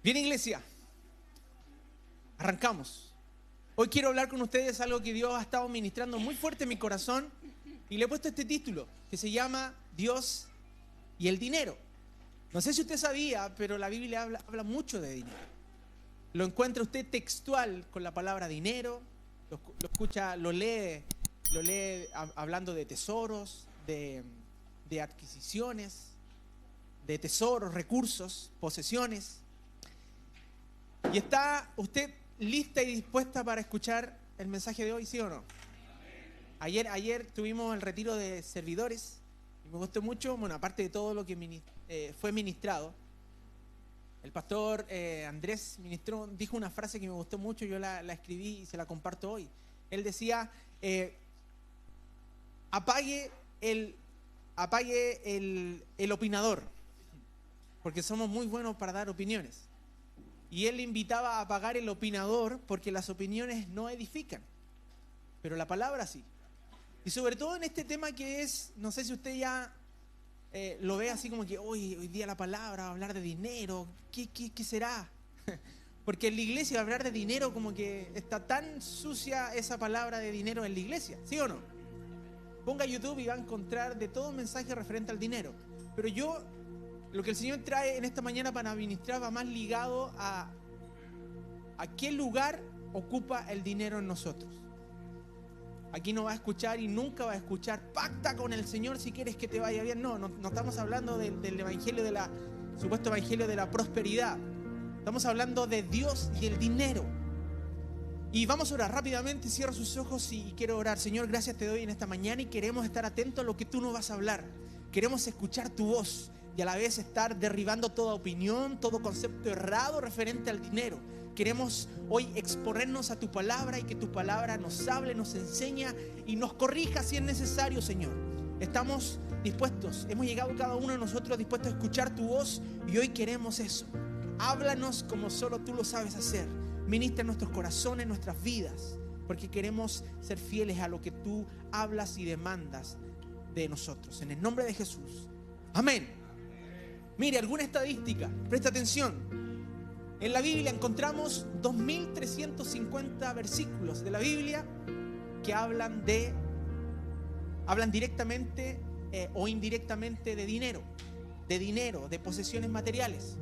Bien, iglesia, arrancamos. Hoy quiero hablar con ustedes algo que Dios ha estado ministrando muy fuerte en mi corazón y le he puesto este título que se llama Dios y el dinero. No sé si usted sabía, pero la Biblia habla mucho de dinero. Lo encuentra usted textual con la palabra dinero, lo escucha, lo lee hablando de tesoros, de adquisiciones, de tesoros, recursos, posesiones. ¿Y está usted lista y dispuesta para escuchar el mensaje de hoy, sí o no? Ayer tuvimos el retiro de servidores y me gustó mucho, bueno, aparte de todo lo que fue ministrado, el pastor Andrés dijo una frase que me gustó mucho, yo la escribí y se la comparto hoy. Él decía, apague el opinador, porque somos muy buenos para dar opiniones. Y él invitaba a apagar el opinador porque las opiniones no edifican, pero la palabra sí. Y sobre todo en este tema que es, no sé si usted ya lo ve así como que hoy día la palabra va a hablar de dinero, ¿qué será? Porque en la iglesia hablar de dinero como que está tan sucia esa palabra de dinero en la iglesia, ¿sí o no? Ponga YouTube y va a encontrar de todo un mensaje referente al dinero. Pero lo que el Señor trae en esta mañana para ministrar va más ligado a qué lugar ocupa el dinero en nosotros. Aquí no va a escuchar y nunca va a escuchar, pacta con el Señor si quieres que te vaya bien. No estamos hablando del evangelio supuesto evangelio de la prosperidad. Estamos hablando de Dios y el dinero. Y vamos a orar rápidamente, cierra sus ojos y quiero orar. Señor, gracias te doy en esta mañana y queremos estar atentos a lo que tú nos vas a hablar. Queremos escuchar tu voz y a la vez estar derribando toda opinión, todo concepto errado referente al dinero. Queremos hoy exponernos a tu palabra y que tu palabra nos hable, nos enseña y nos corrija si es necesario, Señor. Estamos dispuestos, hemos llegado cada uno de nosotros dispuestos a escuchar tu voz y hoy queremos eso. Háblanos como solo tú lo sabes hacer. Ministra en nuestros corazones, nuestras vidas, porque queremos ser fieles a lo que tú hablas y demandas de nosotros. En el nombre de Jesús. Amén. Mire, alguna estadística, presta atención. En la Biblia encontramos 2.350 versículos de la Biblia que hablan directamente o indirectamente de dinero, de posesiones materiales.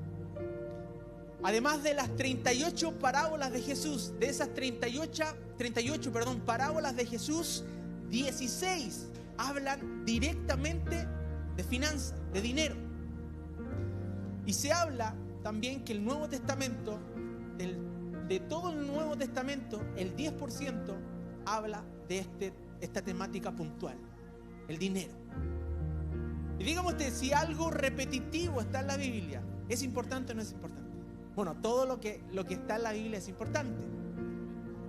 Además de las 38 parábolas de Jesús, de esas 38 parábolas de Jesús, 16 hablan directamente de finanzas, de dinero. Y se habla también que el Nuevo Testamento, de todo el Nuevo Testamento, el 10% habla de esta temática puntual, el dinero. Y dígame usted, si algo repetitivo está en la Biblia, ¿es importante o no es importante? Bueno, todo lo que está en la Biblia es importante.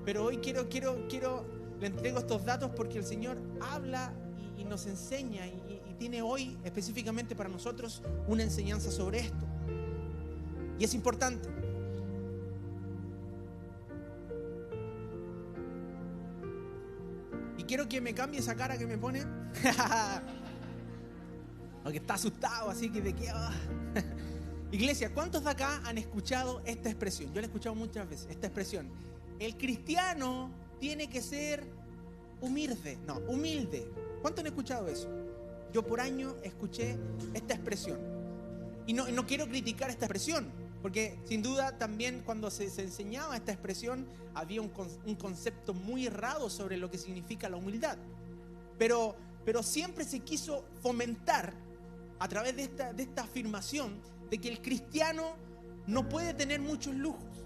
Pero hoy le entrego estos datos porque el Señor habla y nos enseña y tiene hoy específicamente para nosotros una enseñanza sobre esto. Y es importante. Y quiero que me cambie esa cara que me pone. Porque está asustado, así que de qué. Iglesia, ¿cuántos de acá han escuchado esta expresión? Yo la he escuchado muchas veces, esta expresión. El cristiano tiene que ser humilde. ¿Cuántos han escuchado eso? Yo por años escuché esta expresión. Y no quiero criticar esta expresión. Porque sin duda también cuando se enseñaba esta expresión había un concepto muy errado sobre lo que significa la humildad. Pero siempre se quiso fomentar a través de esta afirmación de que el cristiano no puede tener muchos lujos.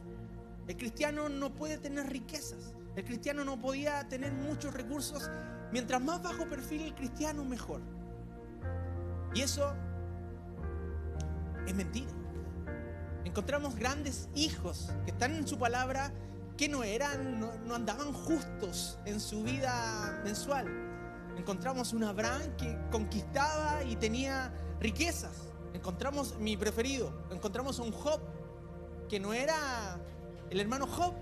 El cristiano no puede tener riquezas. El cristiano no podía tener muchos recursos. Mientras más bajo perfil el cristiano, mejor. Y eso es mentira. Encontramos grandes hijos que están en su palabra que no andaban justos en su vida mensual. Encontramos un Abraham que conquistaba y tenía riquezas. Encontramos mi preferido, encontramos a un Job que no era el hermano Job.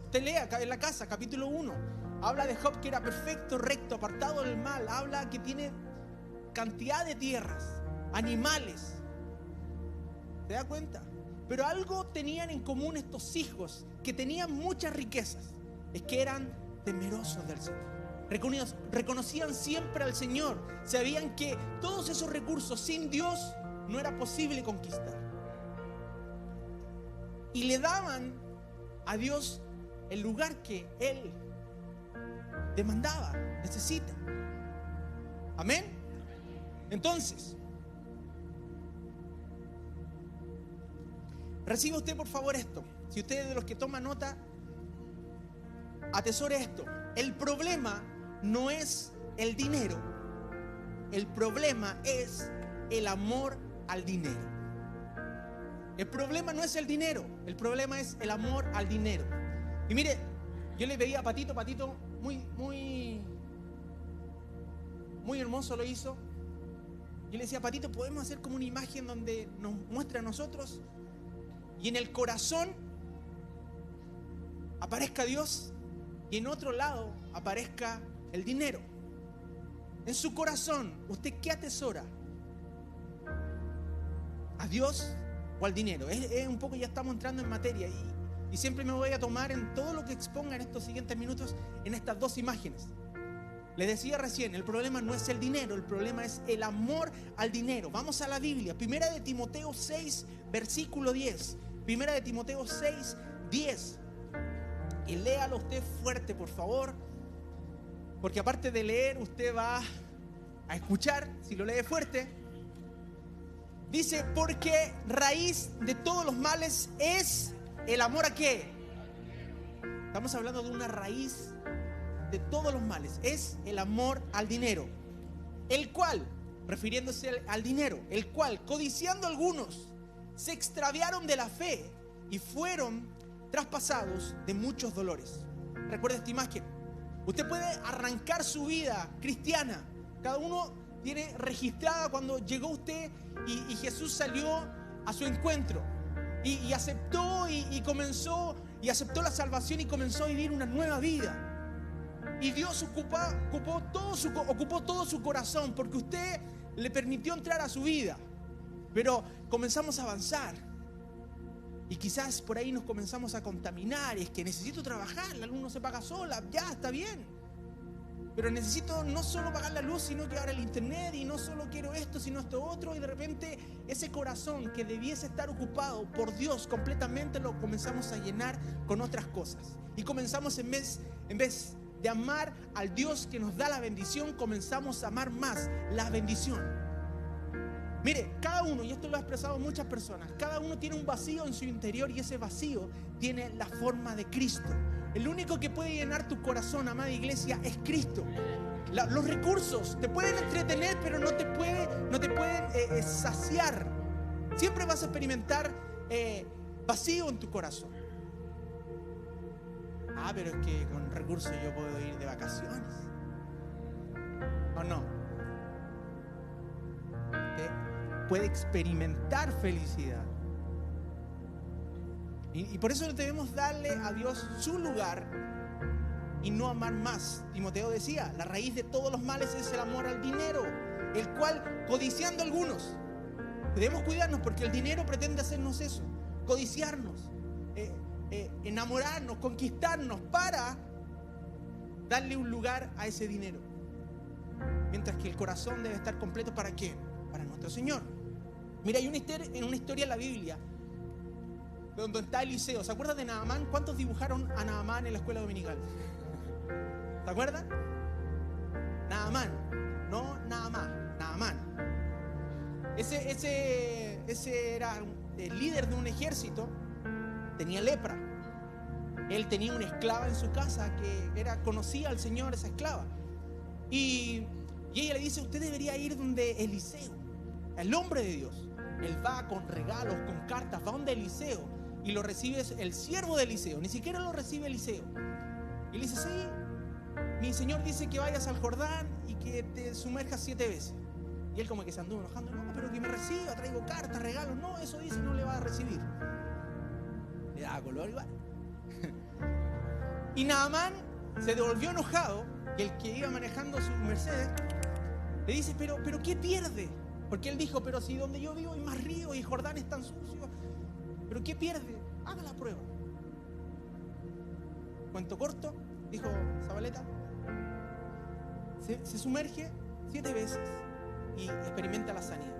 Usted lea acá en la casa, capítulo 1. Habla de Job que era perfecto, recto, apartado del mal. Habla que tiene cantidad de tierras, animales. ¿Se da cuenta? Pero algo tenían en común estos hijos, que tenían muchas riquezas, es que eran temerosos del Señor. Reconocían siempre al Señor. Sabían que todos esos recursos sin Dios no era posible conquistar. Y le daban a Dios el lugar que Él demandaba, necesita. Amén. Entonces, reciba usted por favor esto. Si usted es de los que toma nota, atesore esto. El problema no es el dinero. El problema es el amor al dinero. El problema no es el dinero. El problema es el amor al dinero. Y mire, yo le veía a Patito muy hermoso lo hizo. Yo le decía, Patito, ¿podemos hacer como una imagen donde nos muestre a nosotros y en el corazón aparezca Dios y en otro lado aparezca el dinero? En su corazón, ¿usted qué atesora? ¿A Dios o al dinero? Es un poco, ya estamos entrando en materia y siempre me voy a tomar en todo lo que exponga en estos siguientes minutos en estas dos imágenes. Les decía recién, el problema no es el dinero, el problema es el amor al dinero. Vamos a la Biblia, 1 de Timoteo 6, versículo 10. 1 de Timoteo 6, 10. Y léalo usted fuerte, por favor, porque aparte de leer, usted va a escuchar, si lo lee fuerte. Dice, porque raíz de todos los males es el amor ¿a qué? Estamos hablando de una raíz de todos los males, es el amor al dinero, el cual, refiriéndose al dinero, el cual, codiciando algunos, se extraviaron de la fe y fueron traspasados de muchos dolores. Recuerda esta imagen. Usted puede arrancar su vida cristiana. Cada uno tiene registrada cuando llegó usted y Jesús salió a su encuentro y aceptó y comenzó y aceptó la salvación y comenzó a vivir una nueva vida. Y Dios ocupó todo su corazón porque usted le permitió entrar a su vida. Pero comenzamos a avanzar. Y quizás por ahí nos comenzamos a contaminar. Es que necesito trabajar, la luz no se paga sola, ya está bien. Pero necesito no solo pagar la luz, sino que ahora el internet. Y no solo quiero esto, sino esto otro. Y de repente ese corazón que debiese estar ocupado por Dios completamente lo comenzamos a llenar con otras cosas. Y comenzamos en vez de amar al Dios que nos da la bendición, comenzamos a amar más la bendición. Mire, cada uno, y esto lo ha expresado muchas personas, cada uno tiene un vacío en su interior y ese vacío tiene la forma de Cristo. El único que puede llenar tu corazón, amada iglesia, es Cristo. Los recursos te pueden entretener, pero no te pueden saciar. Siempre vas a experimentar vacío en tu corazón. Ah, pero es que con recursos yo puedo ir de vacaciones. ¿O no? Usted puede experimentar felicidad. Y por eso debemos darle a Dios su lugar y no amar más. Timoteo decía, la raíz de todos los males es el amor al dinero, el cual, codiciando algunos, debemos cuidarnos porque el dinero pretende hacernos eso, codiciarnos. Enamorarnos, conquistarnos para darle un lugar a ese dinero. Mientras que el corazón debe estar completo ¿para qué? Para nuestro Señor. Mira, hay una historia en la Biblia donde está Eliseo. ¿Se acuerdan de Naamán? ¿Cuántos dibujaron a Naamán en la escuela dominical? ¿Se acuerdan? Naamán, no Naamán, Naamán. Ese era el líder de un ejército. Tenía lepra. Él tenía una esclava en su casa que conocía al Señor, esa esclava. Y ella le dice, usted debería ir donde Eliseo, el hombre de Dios. Él va con regalos, con cartas, va donde Eliseo y lo recibe el siervo de Eliseo. Ni siquiera lo recibe Eliseo. Y le dice, sí, mi Señor dice que vayas al Jordán y que te sumerjas 7 veces. Y él como que se anduvo enojando, no, pero que me reciba, traigo cartas, regalos. No, eso dice, no le va a recibir. Le daba color igual. Y Naamán se devolvió enojado y el que iba manejando su Mercedes le dice, pero ¿qué pierde? Porque él dijo, pero si donde yo vivo hay más ríos y Jordán es tan sucio, ¿Pero qué pierde? Haga la prueba. Cuento corto, dijo Zabaleta. Se sumerge 7 veces y experimenta la sanidad.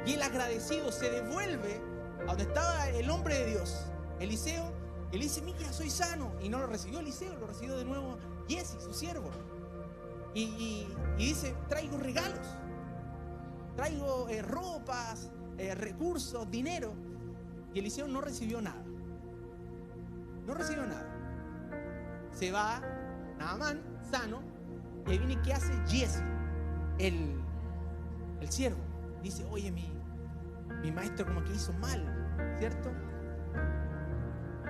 Y el agradecido se devuelve a donde estaba el hombre de Dios, Eliseo, y le dice: mira, soy sano. Y no lo recibió Eliseo, lo recibió de nuevo Giesi, su siervo. Y dice: traigo regalos, traigo ropas, recursos, dinero. Y Eliseo no recibió nada. No recibió nada. Se va Naamán sano. Y ahí viene, ¿qué hace Giesi? El siervo. Dice: oye, mi maestro como que hizo mal, ¿cierto?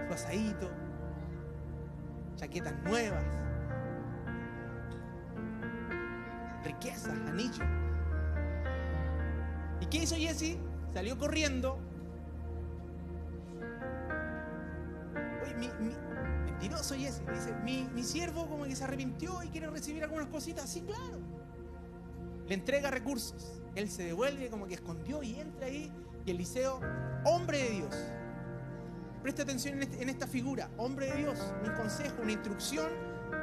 Su asadito, chaquetas nuevas, riquezas, anillos. ¿Y qué hizo Giesi? Salió corriendo. Oye, mentiroso Giesi. Dice: mi siervo como que se arrepintió y quiere recibir algunas cositas. Sí, claro. Le entrega recursos. Él se devuelve, como que escondió, y entra ahí. Y Eliseo, hombre de Dios. Presta atención en esta figura. Hombre de Dios, un consejo, una instrucción.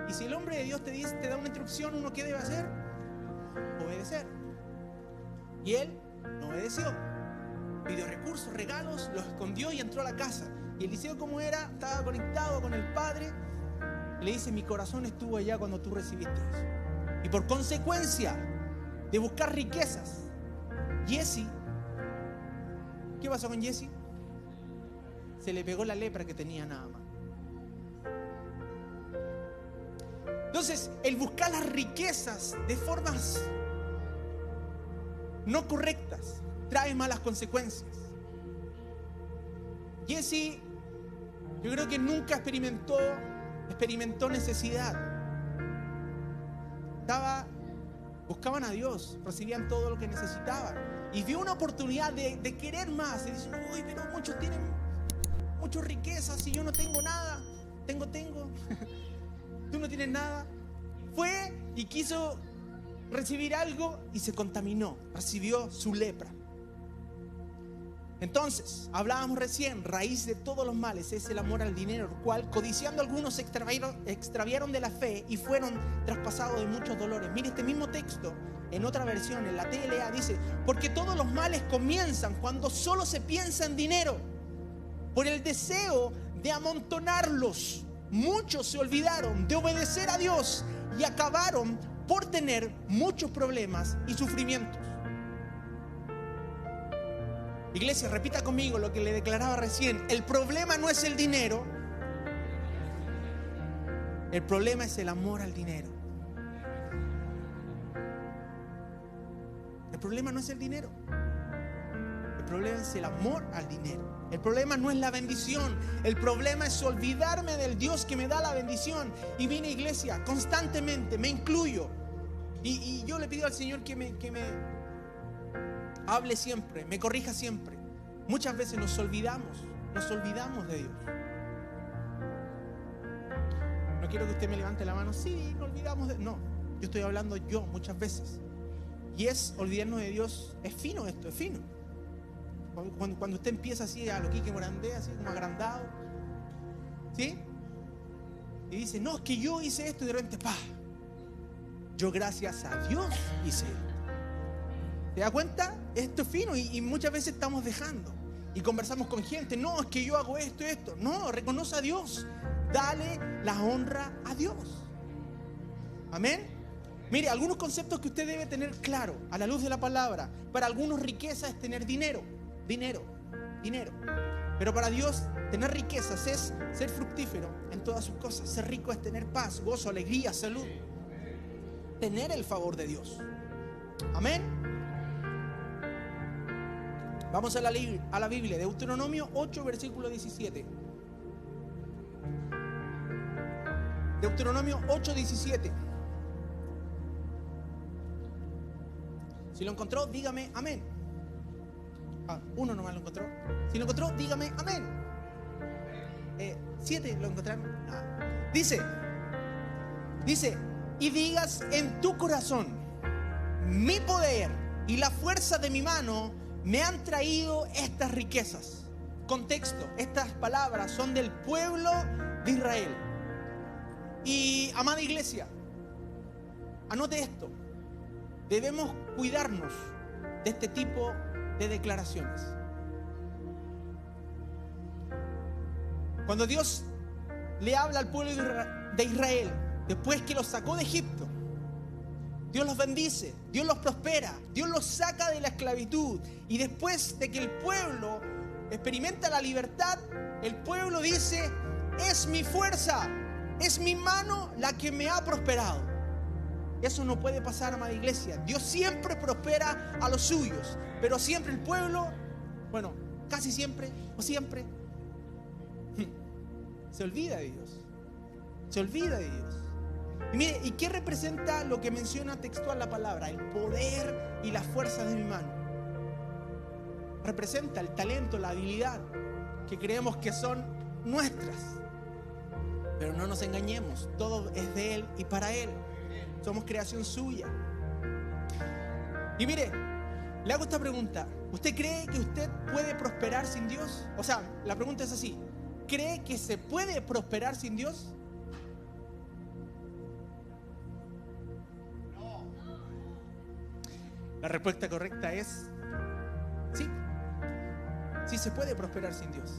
Y si el hombre de Dios te da una instrucción, ¿uno qué debe hacer? Obedecer. Y él no obedeció. Pidió recursos, regalos, los escondió y entró a la casa. Y Eliseo, como era, estaba conectado con el Padre. Le dice: mi corazón estuvo allá cuando tú recibiste eso. Y por consecuencia de buscar riquezas, Giesi, ¿qué pasó con Giesi? Se le pegó la lepra que tenía Naamán. Entonces, el buscar las riquezas de formas no correctas trae malas consecuencias. Giesi, yo creo que nunca experimentó necesidad. Buscaban a Dios, recibían todo lo que necesitaban. Y vio una oportunidad de querer más. Y dice: uy, pero muchos tienen muchas riquezas y yo no tengo nada. Tengo. Tú no tienes nada. Fue y quiso recibir algo y se contaminó. Recibió su lepra. Entonces, hablábamos recién, raíz de todos los males es el amor al dinero, el cual, codiciando algunos, se extraviaron de la fe y fueron traspasados de muchos dolores. Mire este mismo texto, en otra versión, en la TLA, dice: porque todos los males comienzan cuando solo se piensa en dinero. Por el deseo de amontonarlos, muchos se olvidaron de obedecer a Dios y acabaron por tener muchos problemas y sufrimientos. Iglesia, repita conmigo lo que le declaraba recién. El problema no es el dinero. El problema es el amor al dinero. El problema no es el dinero. El problema es el amor al dinero. El problema no es la bendición. El problema es olvidarme del Dios que me da la bendición. Y vine, iglesia, constantemente, me incluyo. Y yo le pido al Señor que me hable siempre, me corrija siempre. Muchas veces nos olvidamos de Dios. No quiero que usted me levante la mano. Sí, nos olvidamos de... No, yo estoy hablando yo muchas veces. Y es olvidarnos de Dios. Es fino esto, es fino. Cuando usted empieza así a lo Quique Morandé, así como agrandado, ¿sí? Y dice: no, es que yo hice esto, y de repente, ¡pah! Yo gracias a Dios hice esto. ¿Te das cuenta? Esto es fino y muchas veces estamos dejando. Y conversamos con gente: no, es que yo hago esto. No, reconoce a Dios. Dale la honra a Dios. Amén. Mire, algunos conceptos que usted debe tener claro a la luz de la palabra. Para algunos, riqueza es tener dinero. Pero para Dios, tener riquezas es ser fructífero en todas sus cosas. Ser rico es tener paz, gozo, alegría, salud. Tener el favor de Dios. Amén. Vamos a la Biblia, Deuteronomio 8, versículo 17. Deuteronomio 8, 17. Si lo encontró, dígame amén. Uno nomás lo encontró. Si lo encontró, dígame amén. 7 lo encontraron. Dice, y digas en tu corazón: mi poder y la fuerza de mi mano me han traído estas riquezas. contexto, estas palabras son del pueblo de Israel. Y amada iglesia, anote esto: debemos cuidarnos de este tipo de declaraciones. Cuando Dios le habla al pueblo de Israel, después que los sacó de Egipto, Dios los bendice, Dios los prospera, Dios los saca de la esclavitud. Y después de que el pueblo experimenta la libertad, el pueblo dice: es mi fuerza, es mi mano la que me ha prosperado. Eso no puede pasar, amada iglesia. Dios siempre prospera a los suyos, pero siempre el pueblo, bueno, casi siempre o siempre, se olvida de Dios. Se olvida de Dios. Y mire, ¿y qué representa lo que menciona textual la palabra? El poder y la fuerza de mi mano. Representa el talento, la habilidad que creemos que son nuestras. Pero no nos engañemos, todo es de Él y para Él. Somos creación suya. Y mire, le hago esta pregunta: ¿usted cree que usted puede prosperar sin Dios? O sea, la pregunta es así: ¿cree que se puede prosperar sin Dios? No. La respuesta correcta es sí. Sí se puede prosperar sin Dios.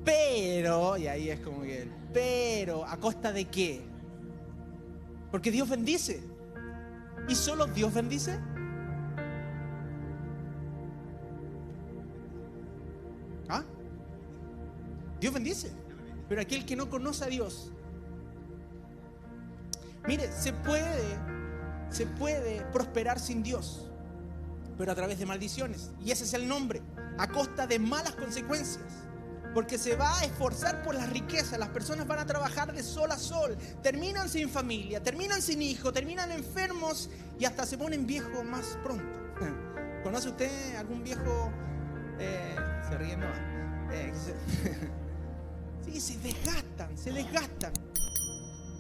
Pero, y ahí es como que pero, ¿a costa de qué? Porque Dios bendice. ¿Y solo Dios bendice? ¿Ah? Dios bendice. Pero aquel que no conoce a Dios, mire, se puede prosperar sin Dios, pero a través de maldiciones. Y ese es el nombre: a costa de malas consecuencias. Porque se va a esforzar por las riquezas. Las personas van a trabajar de sol a sol, terminan sin familia, terminan sin hijo, terminan enfermos y hasta se ponen viejos más pronto. ¿Conoce usted algún viejo? Se ríe, no. Sí, se desgastan.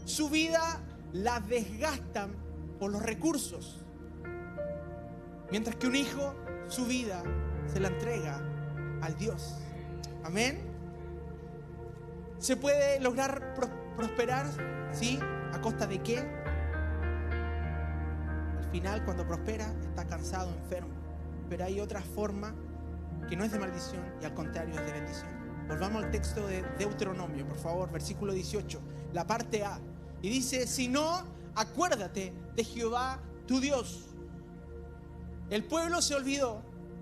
Su vida la desgastan por los recursos. Mientras que un hijo, su vida se la entrega al Dios. Amén. ¿Se puede lograr prosperar? ¿Sí? ¿A costa de qué? Al final, cuando prospera, está cansado, enfermo. Pero hay otra forma que no es de maldición y al contrario es de bendición. Volvamos al texto de Deuteronomio, por favor, versículo 18, la parte A. Y dice: si no, acuérdate de Jehová tu Dios. El pueblo se olvidó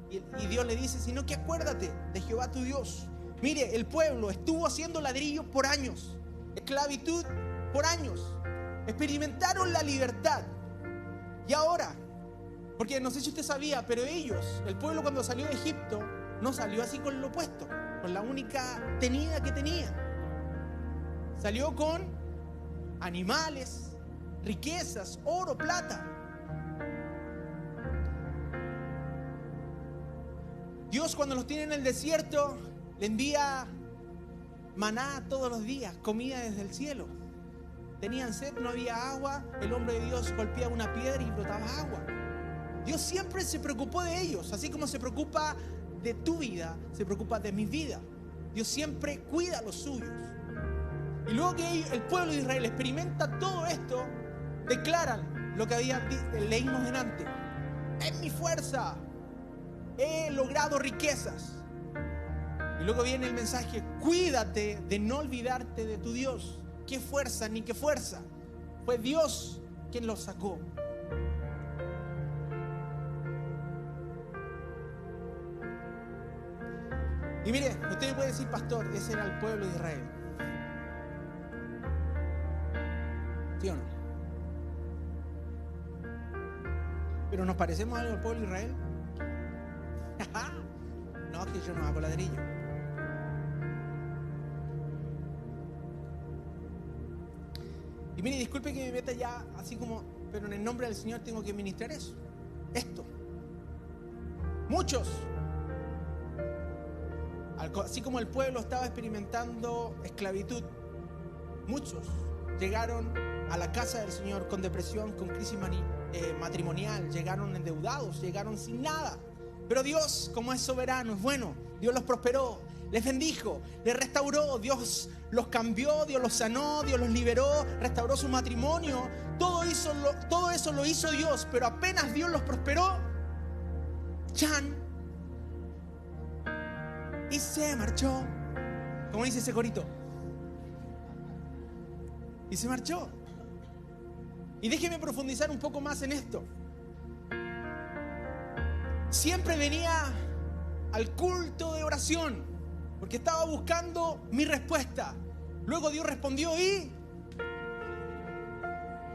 y Dios le dice: sino que acuérdate de Jehová tu Dios. Mire, el pueblo estuvo haciendo ladrillo por años, esclavitud por años, experimentaron la libertad. Y ahora, porque no sé si usted sabía, pero ellos, el pueblo cuando salió de Egipto, no salió así con lo puesto, con la única tenida que tenía. Salió con animales, riquezas, oro, plata. Dios, cuando los tiene en el desierto, le envía maná todos los días, comida desde el cielo. Tenían sed, no había agua, el hombre de Dios golpeaba una piedra y brotaba agua. Dios siempre se preocupó de ellos, así como se preocupa de tu vida, se preocupa de mi vida. Dios siempre cuida a los suyos. Y luego que el pueblo de Israel experimenta todo esto, declaran lo que leímos delante: es mi fuerza, he logrado riquezas. Y luego viene el mensaje: cuídate de no olvidarte de tu Dios. ¿Qué fuerza ni qué fuerza? Fue Dios quien los sacó. Y mire, usted me puede decir: pastor, ese era el pueblo de Israel. ¿Sí o no? ¿Pero nos parecemos algo al pueblo de Israel? No, que yo no hago ladrillo. Y mire, disculpe que me meta ya así como, pero en el nombre del Señor tengo que ministrar eso. Esto. Muchos, así como el pueblo estaba experimentando esclavitud, muchos llegaron a la casa del Señor con depresión, con crisis matrimonial, llegaron endeudados, llegaron sin nada. Pero Dios, como es soberano, es bueno. Dios los prosperó, les bendijo, les restauró. Dios los cambió, Dios los sanó, Dios los liberó, restauró su matrimonio. Todo eso lo hizo Dios. Pero apenas Dios los prosperó, ¡chan! Y se marchó. Como dice ese corito. Y se marchó. Y déjeme profundizar un poco más en esto. Siempre venía al culto de oración porque estaba buscando mi respuesta. Luego Dios respondió y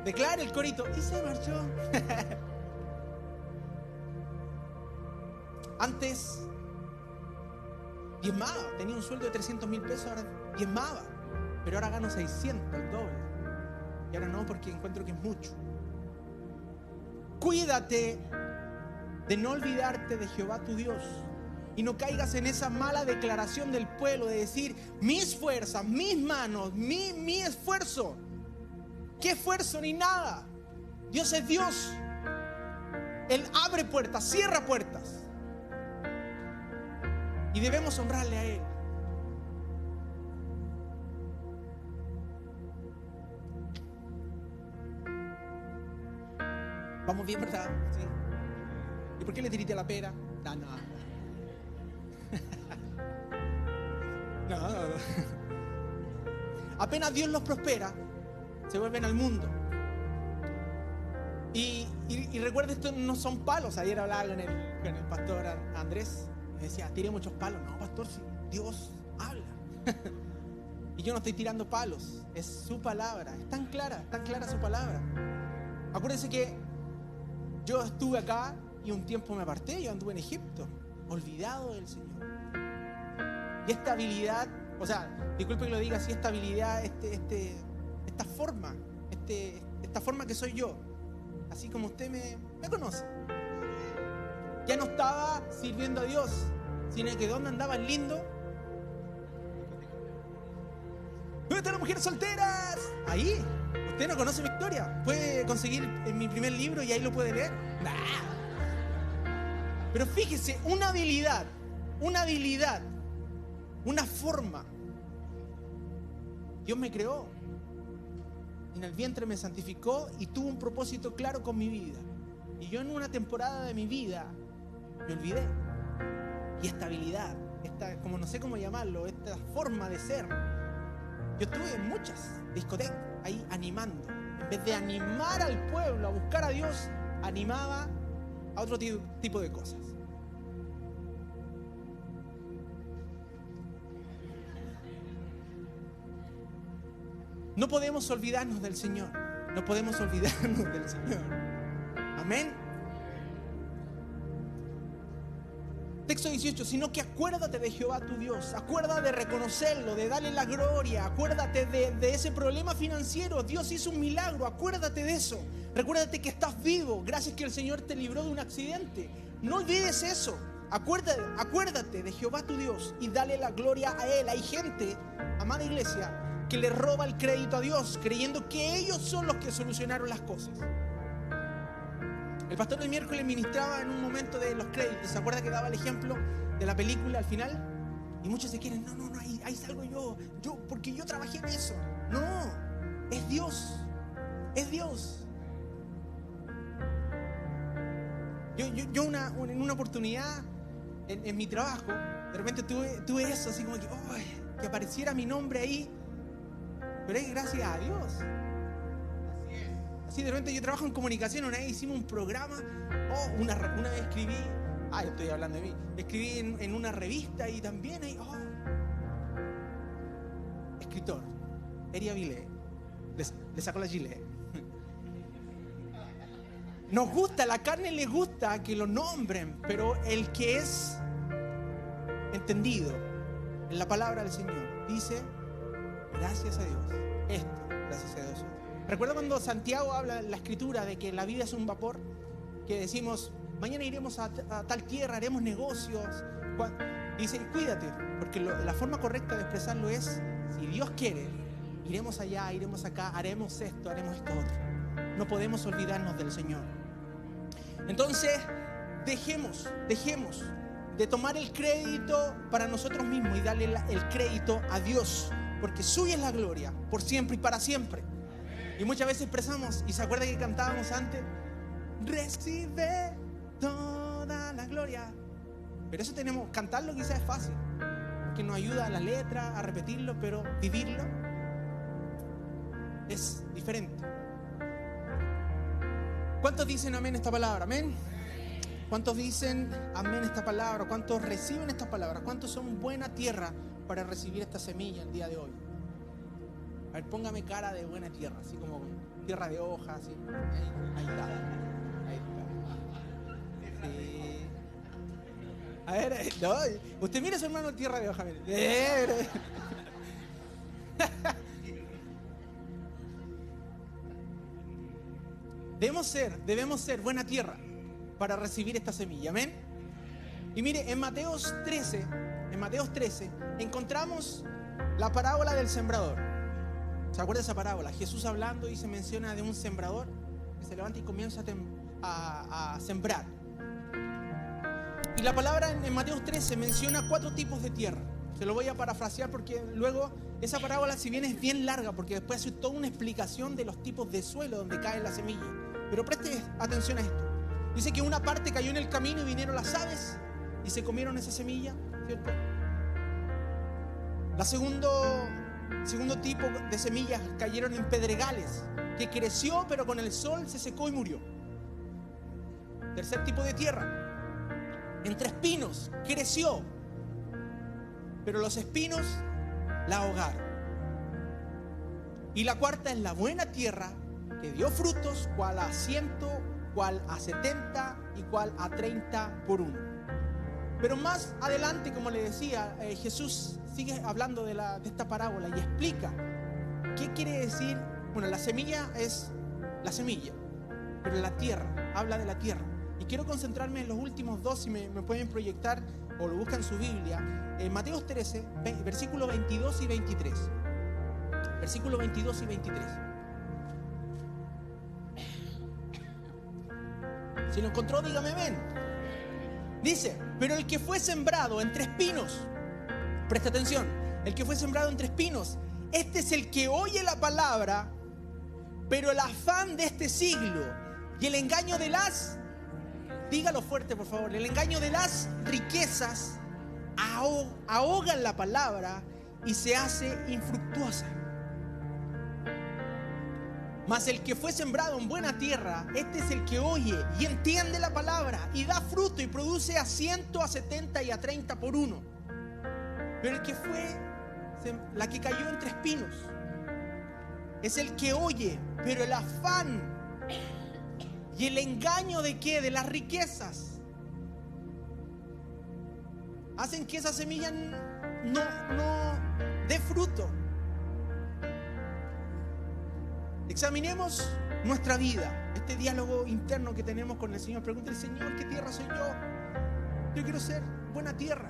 declara el corito y se marchó. Antes diezmaba, tenía un sueldo de 300,000 pesos, ahora diezmaba, pero ahora gano 600, el doble. Y ahora no, porque encuentro que es mucho. Cuídate de no olvidarte de Jehová tu Dios y no caigas en esa mala declaración del pueblo de decir mis fuerzas, mis manos, mi esfuerzo. ¿Qué esfuerzo? Ni nada. Dios es Dios. Él abre puertas, cierra puertas y debemos honrarle a Él. Vamos bien, ¿verdad? Sí. ¿Y por qué le tirité la pera? No. No. Apenas Dios los prospera, se vuelven al mundo. Y recuerda, esto no son palos. Ayer hablaba con el pastor Andrés. Me decía, tiré muchos palos. No, pastor, si Dios habla. Y yo no estoy tirando palos. Es su palabra. Es tan clara su palabra. Acuérdense que yo estuve acá y un tiempo me aparté. Yo anduve en Egipto, olvidado del Señor. Y esta habilidad, o sea, disculpe que lo diga así, esta habilidad, esta forma que soy yo, así como usted me conoce, ya no estaba sirviendo a Dios, sino que ¿dónde andaba el lindo? ¿Dónde están las mujeres solteras? Ahí. Usted no conoce mi historia. Puede conseguir en mi primer libro y ahí lo puede leer. Pero fíjese, una habilidad, una forma. Dios me creó. En el vientre me santificó y tuvo un propósito claro con mi vida. Y yo en una temporada de mi vida me olvidé. Y esta habilidad, como no sé cómo llamarlo, esta forma de ser. Yo estuve en muchas discotecas ahí animando. En vez de animar al pueblo a buscar a Dios, animaba a otro tipo de cosas. No podemos olvidarnos del Señor. No podemos olvidarnos del Señor. Amén. Texto 18, sino que acuérdate de Jehová tu Dios, acuérdate de reconocerlo, de darle la gloria, acuérdate de ese problema financiero. Dios hizo un milagro, acuérdate de eso. Recuérdate que estás vivo, gracias que el Señor te libró de un accidente. No olvides eso. Acuérdate de Jehová tu Dios y dale la gloria a Él. Hay gente, amada iglesia, que le roba el crédito a Dios, creyendo que ellos son los que solucionaron las cosas. El pastor del miércoles ministraba en un momento de los créditos. ¿Se acuerda que daba el ejemplo de la película al final? Y muchos se quieren, no, ahí salgo yo, porque yo trabajé en eso. No, es Dios, es Dios. Yo en una oportunidad en mi trabajo, de repente tuve eso, así como que apareciera mi nombre ahí, pero es gracias a Dios. Así de repente yo trabajo en comunicación, una vez hicimos un programa, una vez escribí, estoy hablando de mí, escribí en una revista y también ahí, escritor, Eria Vile, le sacó la gilet. Nos gusta, la carne le gusta que lo nombren, pero el que es entendido en la palabra del Señor dice, gracias a Dios, gracias a Dios. ¿Recuerda cuando Santiago habla en la escritura de que la vida es un vapor? Que decimos, mañana iremos a tal tierra, haremos negocios. Y dice, cuídate, porque la forma correcta de expresarlo es, si Dios quiere, iremos allá, iremos acá, haremos esto otro. No podemos olvidarnos del Señor. Entonces, dejemos de tomar el crédito para nosotros mismos y darle el crédito a Dios, porque suya es la gloria, por siempre y para siempre. Y muchas veces expresamos, y se acuerda que cantábamos antes, recibe toda la gloria. Pero eso tenemos, cantarlo quizás es fácil, porque nos ayuda a la letra, a repetirlo, pero vivirlo es diferente. ¿Cuántos dicen amén a esta palabra? Amén. ¿Cuántos dicen amén a esta palabra? ¿Cuántos reciben esta palabra? ¿Cuántos son buena tierra para recibir esta semilla el día de hoy? A ver, póngame cara de buena tierra, así como tierra de hojas, así. Ahí está. Sí. A ver, no, usted mire a su hermano tierra de hojas. Debemos ser buena tierra para recibir esta semilla, amén. Y mire, en Mateos 13 encontramos la parábola del sembrador. ¿Se acuerda de esa parábola? Jesús hablando y se menciona de un sembrador que se levanta y comienza a sembrar. Y la palabra en Mateos 13 menciona 4 tipos de tierra. Se lo voy a parafrasear porque luego esa parábola, si bien es bien larga, porque después hace toda una explicación de los tipos de suelo donde cae la semilla. Pero preste atención a esto. Dice que una parte cayó en el camino y vinieron las aves y se comieron esa semilla, ¿cierto? La segundo tipo de semillas cayeron en pedregales, que creció pero con el sol se secó y murió. Tercer tipo de tierra, entre espinos, creció, pero los espinos la ahogaron. Y la cuarta es la buena tierra, que dio frutos, cual a 100, cual a 70 y cual a 30 por uno. Pero más adelante, como le decía, Jesús sigue hablando de esta parábola y explica qué quiere decir. Bueno, la semilla es la semilla, pero la tierra, habla de la tierra. Y quiero concentrarme en los últimos dos, si me pueden proyectar o lo buscan en su Biblia, en Mateos 13, versículos 22 y 23. Versículos 22 y 23. Si lo encontró, dígame amén. Dice, pero el que fue sembrado entre espinos, presta atención, el que fue sembrado entre espinos, este es el que oye la palabra, pero el afán de este siglo y el engaño de las, dígalo fuerte por favor, el engaño de las riquezas ahogan la palabra y se hace infructuosa. Mas el que fue sembrado en buena tierra, este es el que oye y entiende la palabra y da fruto y produce a 100, a 70 y a 30 por uno. Pero el que la que cayó entre espinos, es el que oye, pero el afán y el engaño de ¿qué? De las riquezas hacen que esa semilla no dé fruto. Examinemos nuestra vida, este diálogo interno que tenemos con el Señor. Pregúntale, Señor, ¿qué tierra soy yo? Yo quiero ser buena tierra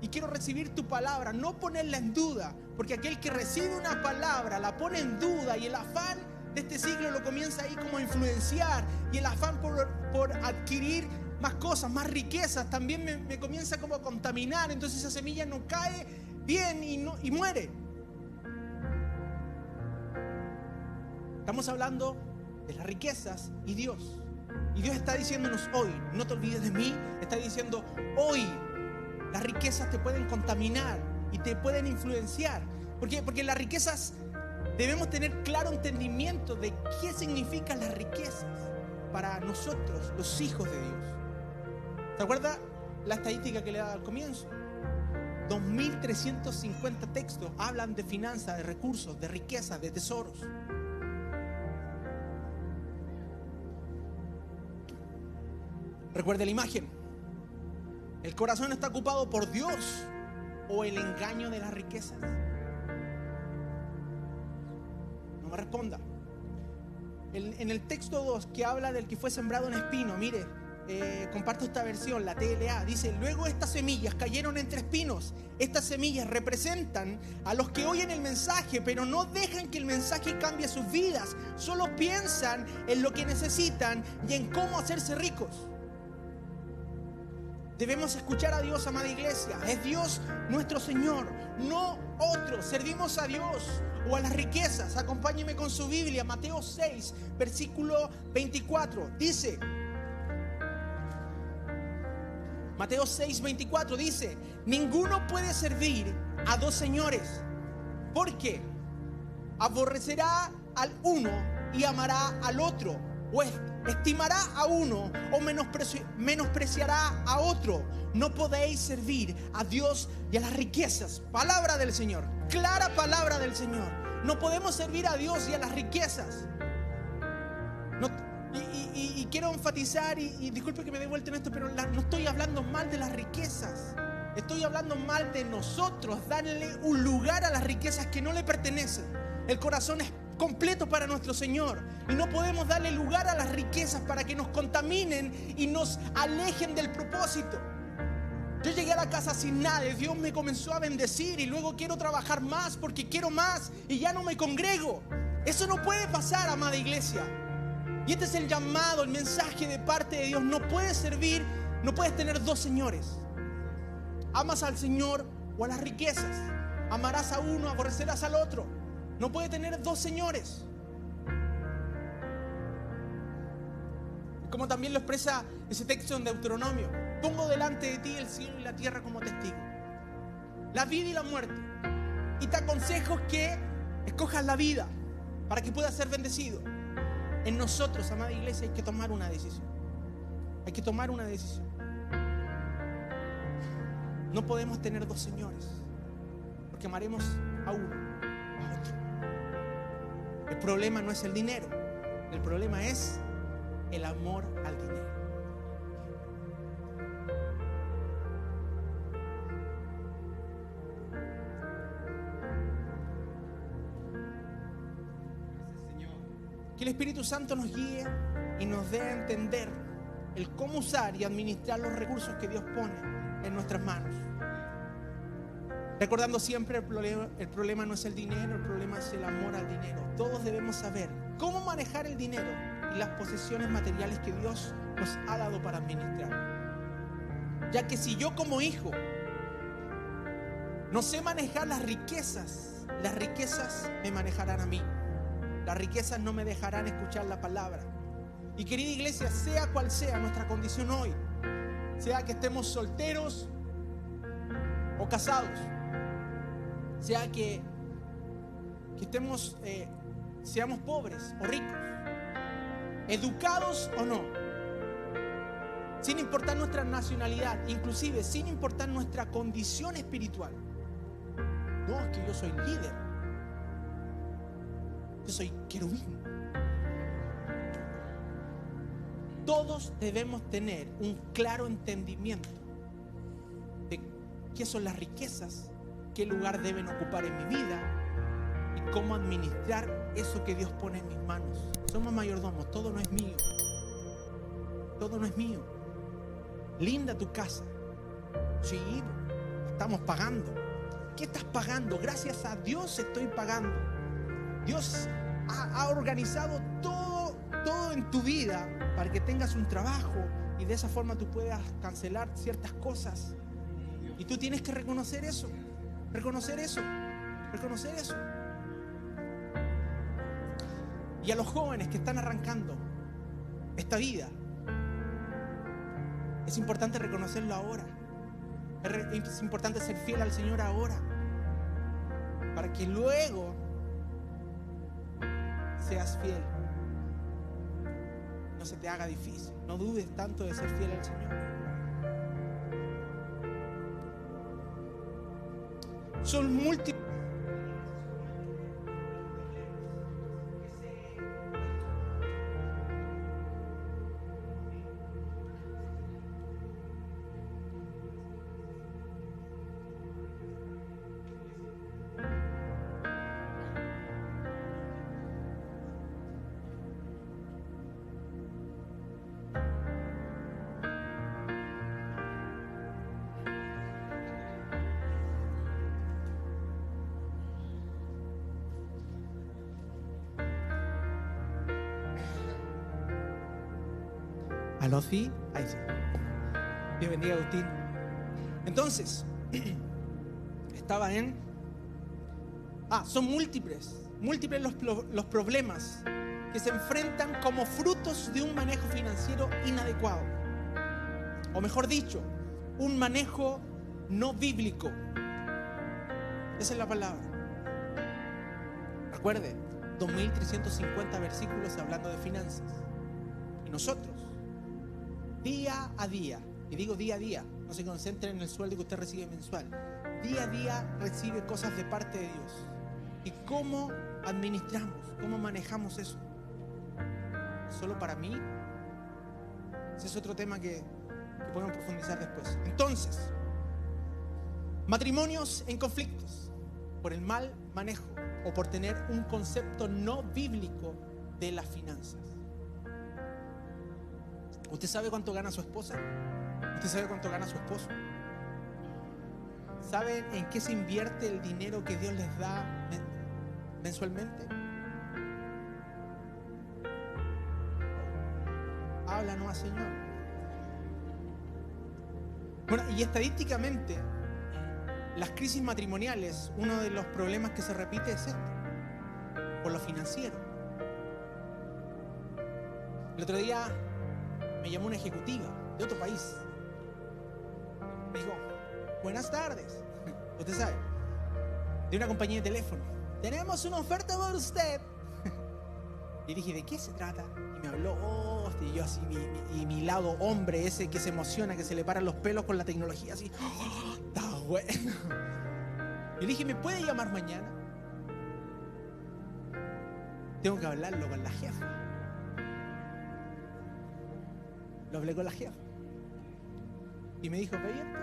y quiero recibir tu palabra, no ponerla en duda, porque aquel que recibe una palabra la pone en duda y el afán de este siglo lo comienza ahí como a influenciar, y el afán por adquirir más cosas, más riquezas, también me comienza como a contaminar. Entonces esa semilla no cae bien y muere. Estamos hablando de las riquezas y Dios. Y Dios está diciéndonos hoy, no te olvides de mí. Está diciendo hoy, las riquezas te pueden contaminar y te pueden influenciar. ¿Por qué? Porque las riquezas, debemos tener claro entendimiento de qué significan las riquezas para nosotros, los hijos de Dios. ¿Se acuerda la estadística que le daba al comienzo? 2.350 textos hablan de finanzas, de recursos, de riquezas, de tesoros. Recuerde la imagen. ¿El corazón está ocupado por Dios o el engaño de las riquezas? No me responda. En el texto 2, que habla del que fue sembrado en espino, mire, comparto esta versión, la TLA, dice: luego estas semillas cayeron entre espinos. Estas semillas representan a los que oyen el mensaje, pero no dejan que el mensaje cambie sus vidas. Solo piensan en lo que necesitan y en cómo hacerse ricos. Debemos escuchar a Dios, amada iglesia. Es Dios nuestro Señor, no otro. Servimos a Dios o a las riquezas. Acompáñeme con su Biblia, Mateo 6, versículo 24. Dice, Mateo 6, 24 dice: ninguno puede servir a dos señores, porque aborrecerá al uno y amará al otro, o estimará a uno o menospreciará a otro. No podéis servir a Dios y a las riquezas. Palabra del Señor, clara palabra del Señor. No podemos servir a Dios y a las riquezas. Y quiero enfatizar, y disculpe que me dé vuelta en esto, pero no estoy hablando mal de las riquezas. Estoy hablando mal de nosotros darle un lugar a las riquezas que no le pertenecen. El corazón es completo para nuestro Señor y no podemos darle lugar a las riquezas para que nos contaminen y nos alejen del propósito. Yo llegué a la casa sin nada y Dios me comenzó a bendecir, y luego quiero trabajar más porque quiero más y ya no me congrego. Eso no puede pasar, amada iglesia. Y este es el llamado, el mensaje de parte de Dios. No puedes servir, no puedes tener dos señores. Amas al Señor o a las riquezas. Amarás a uno, aborrecerás al otro. No puede tener dos señores. Como también lo expresa ese texto en Deuteronomio: pongo delante de ti el cielo y la tierra como testigo, la vida y la muerte. Y te aconsejo que escojas la vida para que puedas ser bendecido. En nosotros, amada iglesia, hay que tomar una decisión. Hay que tomar una decisión. No podemos tener dos señores, porque amaremos a uno, a otro. El problema no es el dinero, el problema es el amor al dinero. Que el Espíritu Santo nos guíe y nos dé a entender el cómo usar y administrar los recursos que Dios pone en nuestras manos. Recordando siempre, el problema no es el dinero, el problema es el amor al dinero. Todos debemos saber cómo manejar el dinero y las posesiones materiales que Dios nos ha dado para administrar. Ya que si yo como hijo no sé manejar las riquezas me manejarán a mí. Las riquezas no me dejarán escuchar la palabra. Y querida iglesia, sea cual sea nuestra condición hoy, sea que estemos solteros o casados, sea que seamos pobres o ricos, educados o no, sin importar nuestra nacionalidad, inclusive sin importar nuestra condición espiritual. No, es que yo soy líder, yo soy querubín. Todos debemos tener un claro entendimiento de qué son las riquezas, qué lugar deben ocupar en mi vida y cómo administrar eso que Dios pone en mis manos. Somos mayordomos, todo no es mío. Todo no es mío. Linda tu casa. Sí, estamos pagando. ¿Qué estás pagando? Gracias a Dios estoy pagando. Dios ha organizado todo en tu vida para que tengas un trabajo y de esa forma tú puedas cancelar ciertas cosas. Y tú tienes que reconocer eso. Reconocer eso. Y a los jóvenes que están arrancando esta vida, es importante reconocerlo ahora. Es importante ser fiel al Señor ahora, para que luego seas fiel, no se te haga difícil. No dudes tanto de ser fiel al Señor. Son múltiples. ¿Aló, sí? Ahí sí. Dios bendiga a Agustín. Entonces, estaba en... son múltiples los problemas que se enfrentan como frutos de un manejo financiero inadecuado. O mejor dicho, un manejo no bíblico. Esa es la palabra. Recuerde, 2350 versículos hablando de finanzas. Y nosotros, día a día, y digo día a día, no se concentren en el sueldo que usted recibe mensual, día a día recibe cosas de parte de Dios. ¿Y cómo administramos? ¿Cómo manejamos eso? ¿Solo para mí? Ese es otro tema que podemos profundizar después. Entonces, matrimonios en conflictos por el mal manejo o por tener un concepto no bíblico de las finanzas. ¿Usted sabe cuánto gana su esposa? ¿Usted sabe cuánto gana su esposo? ¿Saben en qué se invierte el dinero que Dios les da mensualmente? Háblanos, Señor. Bueno, y estadísticamente, las crisis matrimoniales, uno de los problemas que se repite es por lo financiero. El otro día me llamó una ejecutiva de otro país. Me dijo, buenas tardes. Usted sabe, de una compañía de teléfono. Tenemos una oferta por usted. Y dije, ¿de qué se trata? Y me habló, y yo así, mi lado hombre ese que se emociona, que se le paran los pelos con la tecnología, así, está bueno. Y le dije, ¿me puede llamar mañana? Tengo que hablarlo con la jefa. Lo hablé con la jefa. Y me dijo, ¿ve esto?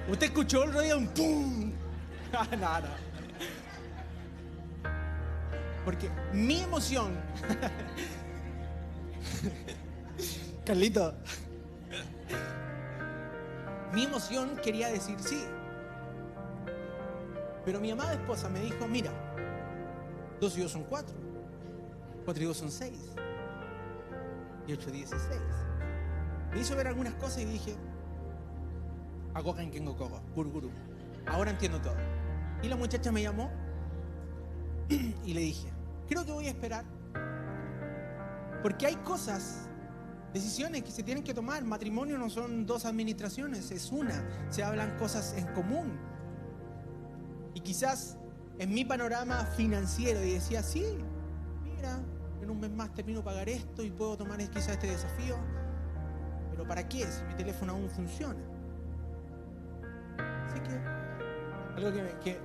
¿Usted escuchó el ruido? Un ¡pum! Nada. Porque mi emoción Carlito, mi emoción quería decir sí, pero mi amada esposa me dijo, mira, 2 y 2 son 4, 4 y 2 son 6 y 8 16. Me hizo ver algunas cosas y dije, Agokan Kengo Kogo, Guru. Ahora entiendo todo. Y la muchacha me llamó y le dije, creo que voy a esperar, porque hay cosas, decisiones que se tienen que tomar. Matrimonio no son 2 administraciones, es una. Se hablan cosas en común. Y quizás en mi panorama financiero, y decía, sí, mira, en un mes más termino de pagar esto y puedo tomar quizás este desafío. Pero ¿para qué? Si mi teléfono aún funciona. Así que, algo que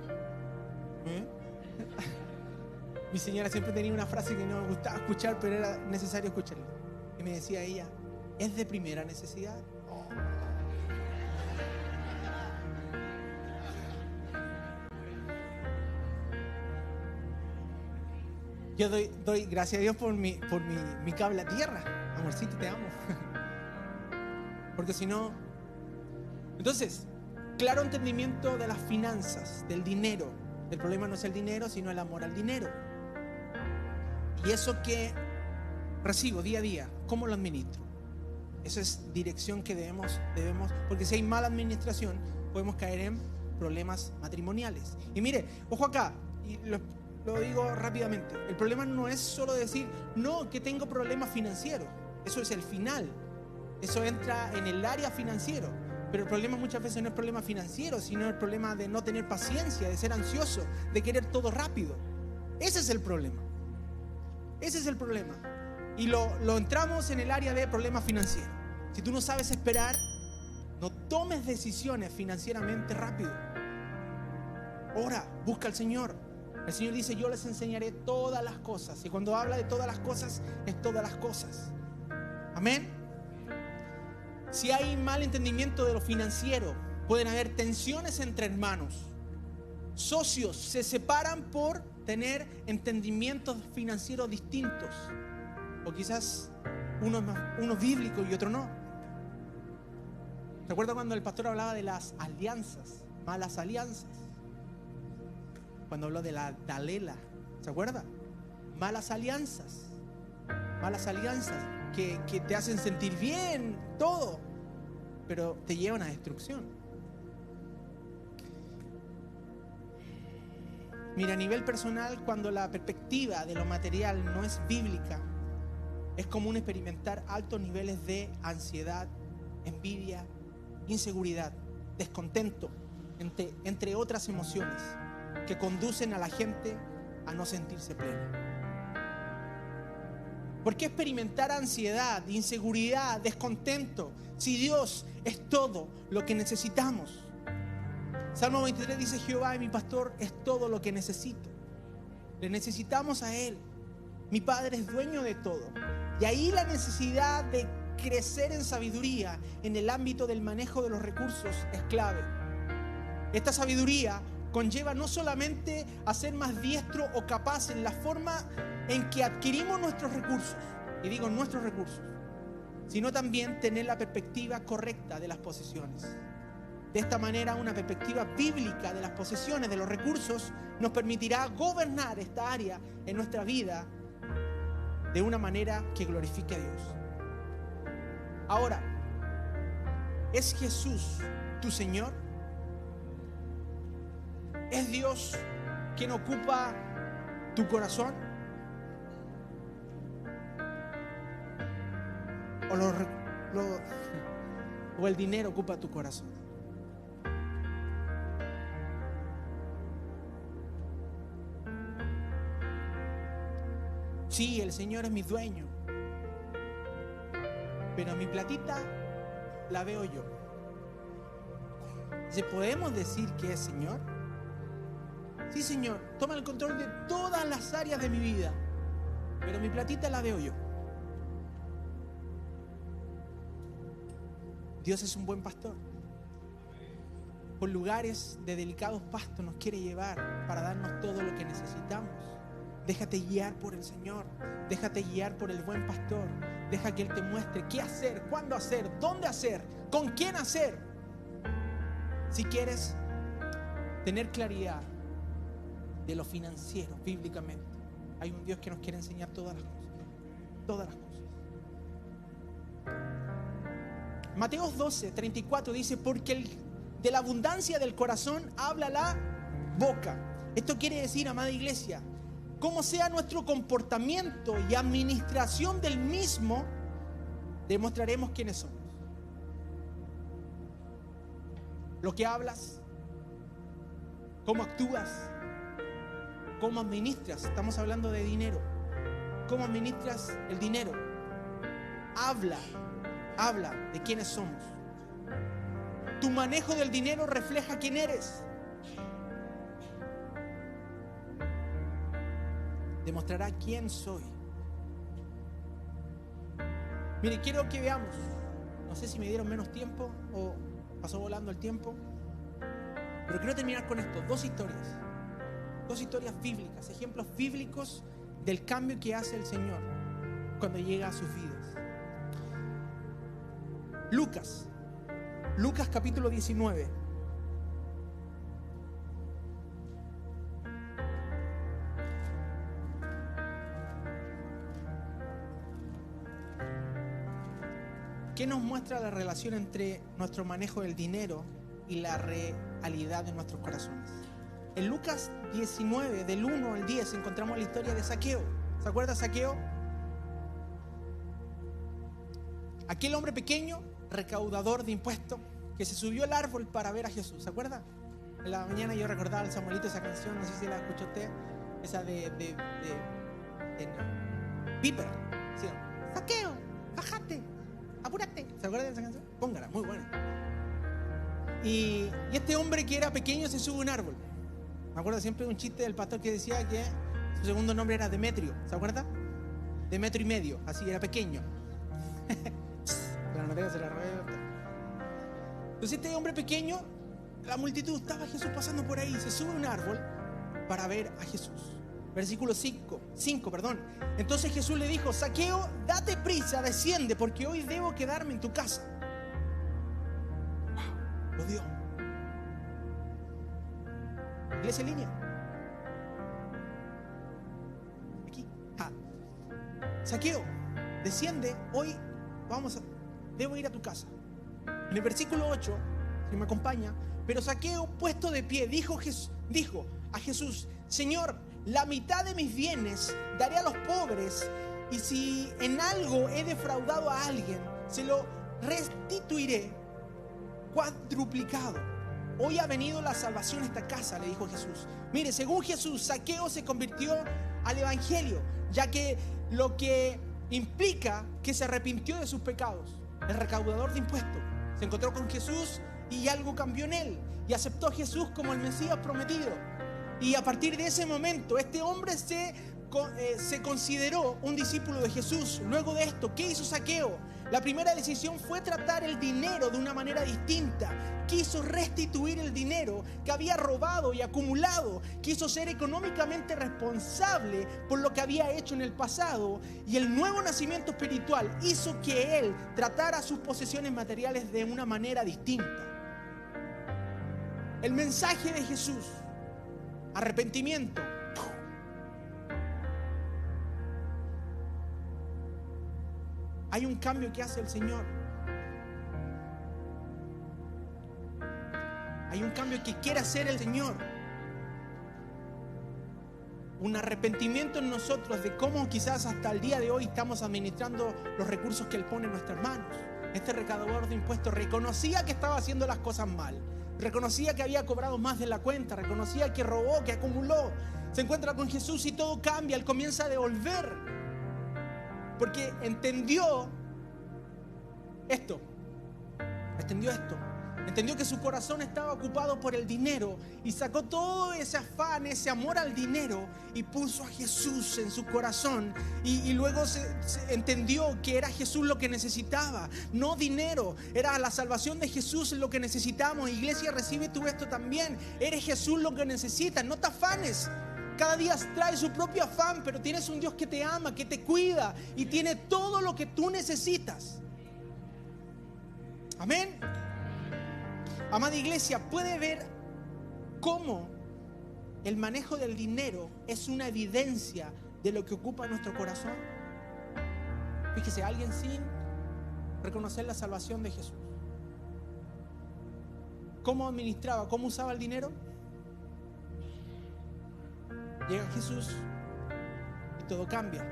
mi señora siempre tenía una frase que no me gustaba escuchar, pero era necesario escucharla. Y me decía ella, ¿es de primera necesidad? Yo doy gracias a Dios por mi cable a tierra. Amorcito, te amo. Porque si no... Entonces, claro entendimiento de las finanzas, del dinero. El problema no es el dinero, sino el amor al dinero. Y eso que recibo día a día, ¿cómo lo administro? Esa es dirección que debemos, porque si hay mala administración, podemos caer en problemas matrimoniales. Y mire, ojo acá, y lo digo rápidamente, el problema no es solo decir, no, que tengo problemas financieros. Eso es el final. Eso entra en el área financiero. Pero el problema muchas veces no es problema financiero, sino el problema de no tener paciencia, de ser ansioso, de querer todo rápido. Ese es el problema. Ese es el problema. Y lo entramos en el área de problemas financieros. Si tú no sabes esperar, no tomes decisiones financieramente rápido. Ora, busca al Señor. El Señor dice, yo les enseñaré todas las cosas. Y cuando habla de todas las cosas, es todas las cosas. Amén. Si hay mal entendimiento de lo financiero, pueden haber tensiones entre hermanos. Socios se separan por tener entendimientos financieros distintos. O quizás uno bíblico y otro no. ¿Recuerda cuando el pastor hablaba de las alianzas, malas alianzas? Cuando habló de la dalela, ¿se acuerda? Malas alianzas. malas alianzas que te hacen sentir bien, todo, pero te llevan a destrucción. Mira, a nivel personal, cuando la perspectiva de lo material no es bíblica, es común experimentar altos niveles de ansiedad, envidia, inseguridad, descontento, entre otras emociones que conducen a la gente a no sentirse plena. ¿Por qué experimentar ansiedad, inseguridad, descontento si Dios es todo lo que necesitamos? Salmo 23 dice: Jehová es mi pastor, es todo lo que necesito. Le necesitamos a Él. Mi Padre es dueño de todo. Y ahí la necesidad de crecer en sabiduría en el ámbito del manejo de los recursos es clave. Esta sabiduría conlleva no solamente a ser más diestro o capaz en la forma en que adquirimos nuestros recursos, y digo nuestros recursos, sino también tener la perspectiva correcta de las posesiones. De esta manera, una perspectiva bíblica de las posesiones, de los recursos, nos permitirá gobernar esta área en nuestra vida de una manera que glorifique a Dios. Ahora, ¿es Jesús tu Señor? ¿Es Dios quien ocupa tu corazón? ¿O el dinero ocupa tu corazón? Sí, el Señor es mi dueño, pero mi platita la veo yo. ¿Podemos decir que es Señor? Sí, Señor, toma el control de todas las áreas de mi vida, pero mi platita la veo yo. Dios es un buen pastor. Por lugares de delicados pastos nos quiere llevar para darnos todo lo que necesitamos. Déjate guiar por el Señor. Déjate guiar por el buen pastor. Deja que Él te muestre qué hacer, cuándo hacer, dónde hacer, con quién hacer. Si quieres tener claridad de lo financiero bíblicamente, hay un Dios que nos quiere enseñar todas las cosas. Todas las cosas. Mateo 12:34 dice: porque de la abundancia del corazón habla la boca. Esto quiere decir, amada iglesia, cómo sea nuestro comportamiento y administración del mismo, demostraremos quiénes somos. Lo que hablas, cómo actúas, cómo administras. Estamos hablando de dinero. ¿Cómo administras el dinero? Habla de quiénes somos. Tu manejo del dinero refleja quién eres. Demostrará quién soy. Mire, quiero que veamos. No sé si me dieron menos tiempo o pasó volando el tiempo, pero quiero terminar con esto. Dos historias bíblicas, ejemplos bíblicos del cambio que hace el Señor cuando llega a sus vidas. Lucas capítulo 19. ¿Qué nos muestra la relación entre nuestro manejo del dinero y la realidad de nuestros corazones? En Lucas 19, del 1 al 10, encontramos la historia de Zaqueo. ¿Se acuerda Zaqueo? Aquel hombre pequeño, recaudador de impuestos, que se subió al árbol para ver a Jesús. ¿Se acuerda? En la mañana yo recordaba al Samuelito esa canción, no sé si la escuchó usted, esa de Piper. ¿Sí? Zaqueo, bájate, apúrate. ¿Se acuerda de esa canción? Póngala, muy buena. Y este hombre que era pequeño se sube a un árbol. Me acuerdo siempre de un chiste del pastor que decía que su segundo nombre era Demetrio. ¿Se acuerda? De metro y medio, así, era pequeño. La noticia se la robé. Entonces este hombre pequeño, la multitud, estaba Jesús pasando por ahí, se sube a un árbol para ver a Jesús. Versículo 5. Entonces Jesús le dijo: Zaqueo, date prisa, desciende, porque hoy debo quedarme en tu casa. Wow, lo dio. Iglesia en línea. Aquí. Zaqueo, desciende, hoy debo ir a tu casa. En el versículo 8, si me acompaña, pero Zaqueo, puesto de pie, dijo a Jesús: Señor, la mitad de mis bienes daré a los pobres, y si en algo he defraudado a alguien, se lo restituiré cuadruplicado. Hoy ha venido la salvación a esta casa, le dijo Jesús. Mire, según Jesús, Zaqueo se convirtió al evangelio, ya que lo que implica que se arrepintió de sus pecados. El recaudador de impuestos se encontró con Jesús y algo cambió en él, y aceptó a Jesús como el Mesías prometido. Y a partir de ese momento, este hombre se consideró un discípulo de Jesús. Luego de esto, ¿qué hizo Zaqueo? La primera decisión fue tratar el dinero de una manera distinta. Quiso restituir el dinero que había robado y acumulado. Quiso ser económicamente responsable por lo que había hecho en el pasado. Y el nuevo nacimiento espiritual hizo que él tratara sus posesiones materiales de una manera distinta. El mensaje de Jesús: arrepentimiento. Hay un cambio que hace el Señor. Hay un cambio que quiere hacer el Señor. Un arrepentimiento en nosotros de cómo quizás hasta el día de hoy estamos administrando los recursos que Él pone en nuestras manos. Este recaudador de impuestos reconocía que estaba haciendo las cosas mal. Reconocía que había cobrado más de la cuenta. Reconocía que robó, que acumuló. Se encuentra con Jesús y todo cambia. Él comienza a devolver. Porque entendió esto. Entendió que su corazón estaba ocupado por el dinero y sacó todo ese afán, ese amor al dinero y puso a Jesús en su corazón. Y luego se entendió que era Jesús lo que necesitaba, no dinero. Era la salvación de Jesús lo que necesitamos. Iglesia, recibe tú esto también. Eres Jesús lo que necesitas, no te afanes. Cada día trae su propio afán, pero tienes un Dios que te ama, que te cuida y tiene todo lo que tú necesitas. Amén. Amada iglesia, ¿puede ver cómo el manejo del dinero es una evidencia de lo que ocupa nuestro corazón? Fíjese, alguien sin reconocer la salvación de Jesús, ¿cómo administraba, cómo usaba el dinero? Llega Jesús y todo cambia.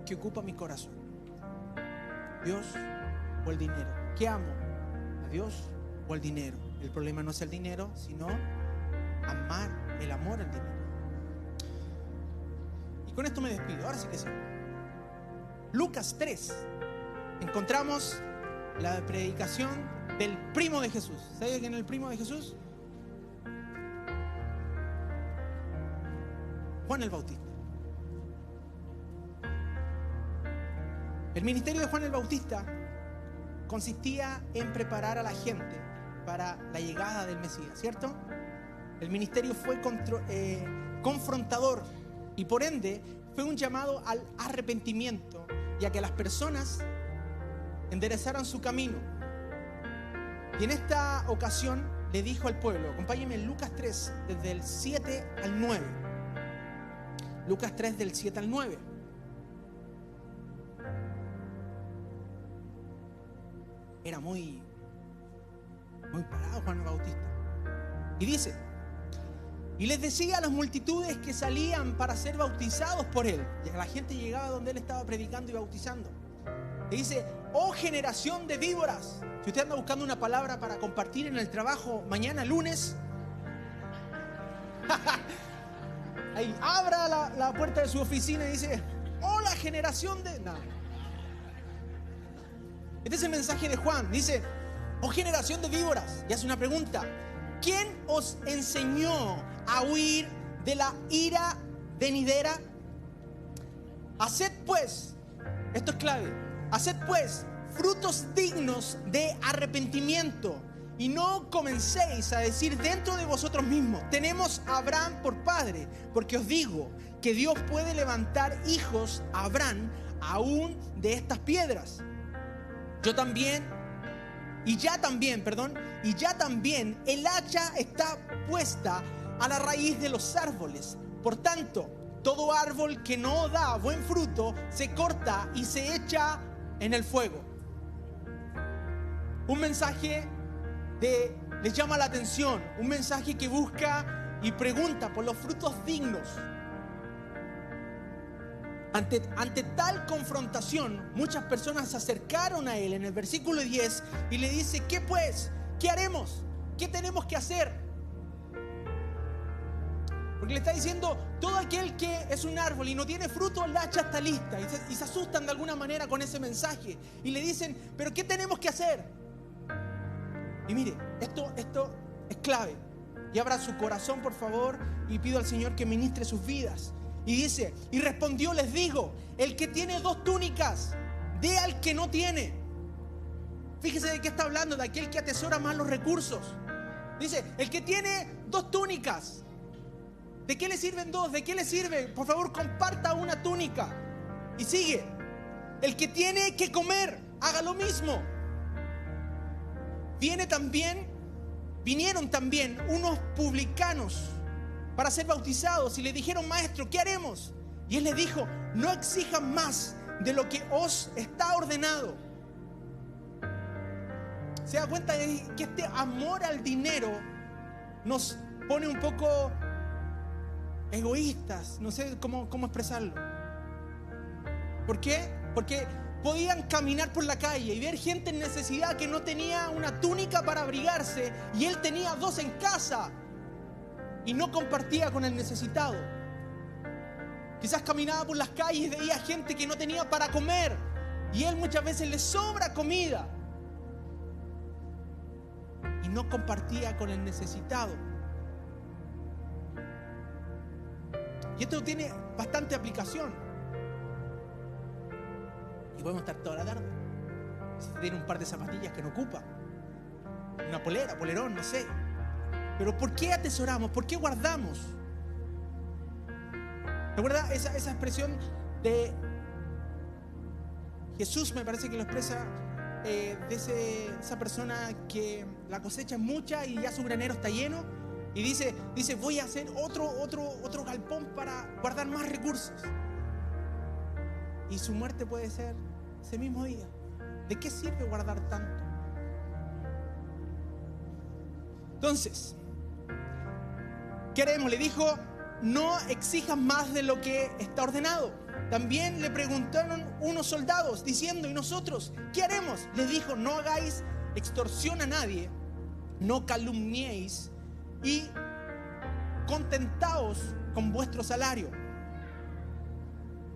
¿Qué ocupa mi corazón? ¿Dios o el dinero? ¿Qué amo? ¿A Dios o el dinero? El problema no es el dinero, sino amar, el amor al dinero. Y con esto me despido. Ahora sí que sí. Lucas 3. Encontramos la predicación del primo de Jesús. ¿Sabe quién es el primo de Jesús? Juan el Bautista. El ministerio de Juan el Bautista consistía en preparar a la gente para la llegada del Mesías, ¿cierto? El ministerio fue confrontador y por ende fue un llamado al arrepentimiento y a que las personas enderezaran su camino. Y en esta ocasión le dijo al pueblo, acompáñenme en Lucas 3, desde el 7 al 9. Lucas 3, del 7 al 9. Era muy parado Juan el Bautista. Y dice: y les decía a las multitudes que salían para ser bautizados por él. La gente llegaba donde él estaba predicando y bautizando. Y dice: oh generación de víboras. Si usted anda buscando una palabra para compartir en el trabajo mañana lunes, ahí abra la puerta de su oficina y dice: oh, la generación de... No. Este es el mensaje de Juan. Dice: oh generación de víboras. Y hace una pregunta: ¿quién os enseñó a huir de la ira venidera? Haced pues, esto es clave, haced pues frutos dignos de arrepentimiento, y no comencéis a decir dentro de vosotros mismos: tenemos a Abraham por padre, porque os digo que Dios puede levantar hijos a Abraham aún de estas piedras. Y ya también el hacha está puesta a la raíz de los árboles. Por tanto, todo árbol que no da buen fruto se corta y se echa en el fuego. Un mensaje les llama la atención, un mensaje que busca y pregunta por los frutos dignos. Ante tal confrontación, muchas personas se acercaron a él en el versículo 10 y le dice: ¿qué pues? ¿Qué haremos? ¿Qué tenemos que hacer? Porque le está diciendo: todo aquel que es un árbol y no tiene fruto, el hacha está lista. Y se asustan de alguna manera con ese mensaje. Y le dicen: ¿pero qué tenemos que hacer? Y mire, esto es clave. Y abra su corazón, por favor, y pido al Señor que ministre sus vidas. Y dice: y respondió, les digo, el que tiene 2 túnicas, dé al que no tiene. Fíjese de qué está hablando, de aquel que atesora más los recursos. Dice: el que tiene 2 túnicas, ¿de qué le sirven 2? ¿De qué le sirve? Por favor, comparta una túnica. Y sigue: el que tiene que comer, haga lo mismo. Vinieron también unos publicanos para ser bautizados y le dijeron: maestro, ¿qué haremos? Y él les dijo: no exijan más de lo que os está ordenado. ¿Se da cuenta de que este amor al dinero nos pone un poco egoístas? No sé cómo expresarlo. ¿Por qué? Porque podían caminar por la calle y ver gente en necesidad que no tenía una túnica para abrigarse, y él tenía 2 en casa y no compartía con el necesitado. Quizás caminaba por las calles y veía gente que no tenía para comer, y él muchas veces le sobra comida y no compartía con el necesitado. Y esto tiene bastante aplicación. Y podemos estar toda la tarde. Si tiene un par de zapatillas que no ocupa, una polera, polerón, no sé. Pero ¿por qué atesoramos? ¿Por qué guardamos? ¿Recuerda esa expresión de Jesús? Me parece que lo expresa, de esa persona que la cosecha es mucha y ya su granero está lleno. Y dice: voy a hacer otro galpón para guardar más recursos. Y su muerte puede ser ese mismo día. ¿De qué sirve guardar tanto? Entonces, ¿qué haremos? Le dijo: no exijas más de lo que está ordenado. También le preguntaron unos soldados diciendo: ¿y nosotros qué haremos? Le dijo: no hagáis extorsión a nadie, no calumniéis, y contentaos con vuestro salario.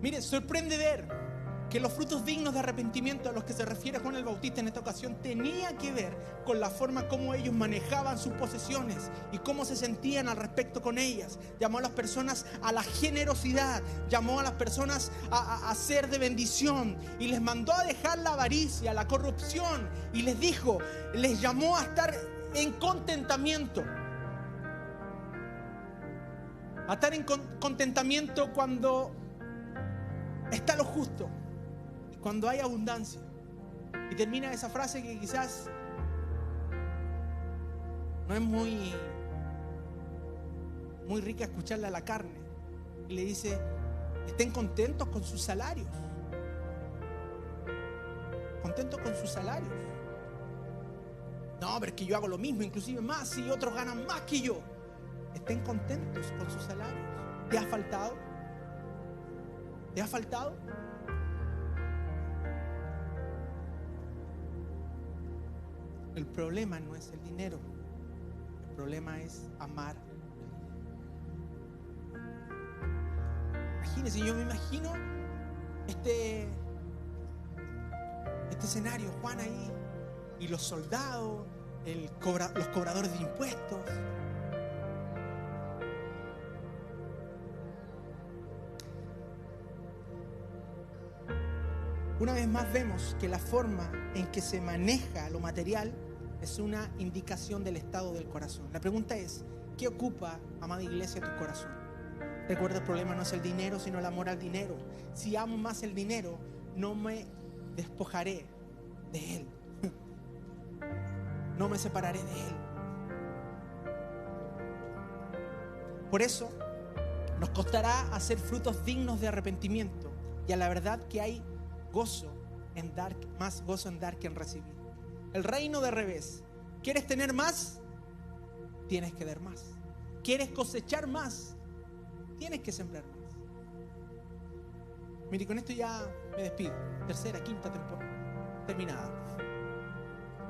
Mire, sorprende ver que los frutos dignos de arrepentimiento a los que se refiere Juan el Bautista en esta ocasión tenía que ver con la forma como ellos manejaban sus posesiones y cómo se sentían al respecto con ellas. Llamó a las personas a la generosidad, llamó a las personas a ser de bendición, y les mandó a dejar la avaricia, la corrupción, y les llamó a estar en contentamiento. A estar en contentamiento cuando está lo justo, cuando hay abundancia. Y termina esa frase que quizás no es muy rica escucharla a la carne. Y le dice: estén contentos con sus salarios. Contentos con sus salarios. No, pero es que yo hago lo mismo, inclusive más, y otros ganan más que yo. Estén contentos con sus salarios. ¿Te ha faltado? ¿Te ha faltado? El problema no es el dinero. El problema es amar. Imagínense, yo me imagino este escenario, Juan ahí, y los soldados, los cobradores de impuestos. Una vez más vemos que la forma en que se maneja lo material es una indicación del estado del corazón. La pregunta es: ¿qué ocupa, amada iglesia, tu corazón? Recuerda, el problema no es el dinero, sino el amor al dinero. Si amo más el dinero, no me despojaré de él. No me separaré de él. Por eso, Nos costará hacer frutos dignos de arrepentimiento. Y a la verdad que hay gozo en dar, más gozo en dar que en recibir. El reino de revés. ¿Quieres tener más? Tienes que dar más. ¿Quieres cosechar más? Tienes que sembrar más. Mire, con esto ya me despido. Tercera, quinta temporada terminada.